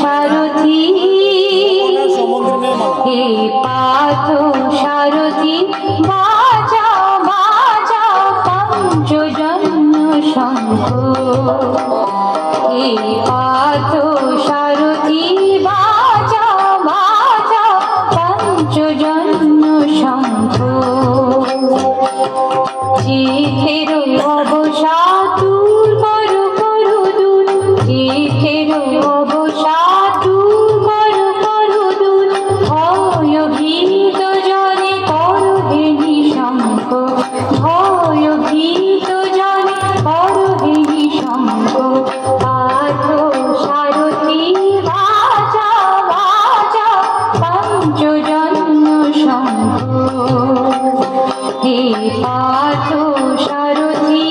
সারথি হে পার্থ সারথি বাজা বাজা পঞ্চজন্য শঙ্খ হে পার্থ সারথি বাজা বাজা পঞ্চজন্য শঙ্খ চিঠের অবসা দূর করু করু দূর চিঠের অবসা দূর করু করু দূর ভয় ভীত জনে করহেনি শঙ্খ ভয় ভীত জনে করহেনি শঙ্খ পার্থ সারথি বাজা বাজা পঞ্চজন্য শঙ্খ হে পার্থ সারথি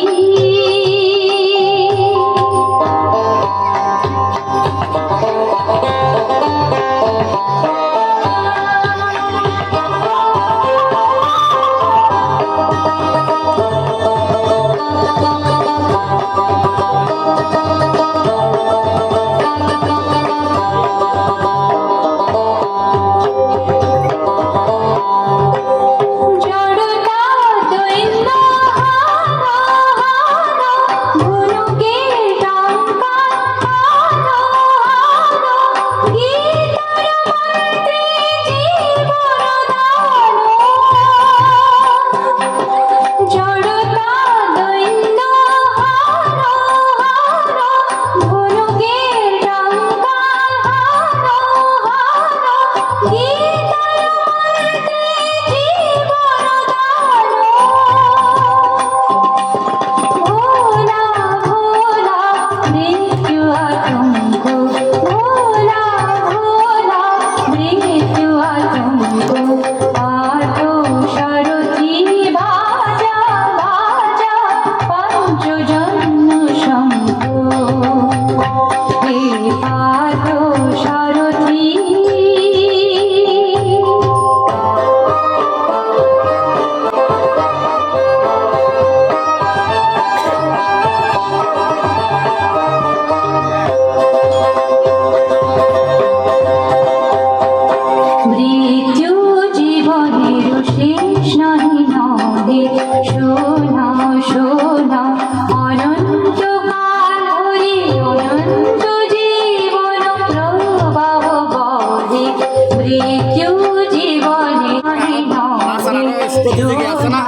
প্রতিযোগী আছে না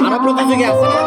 আরো প্রতিযোগী আছে না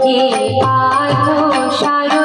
হে পার্থ সারথি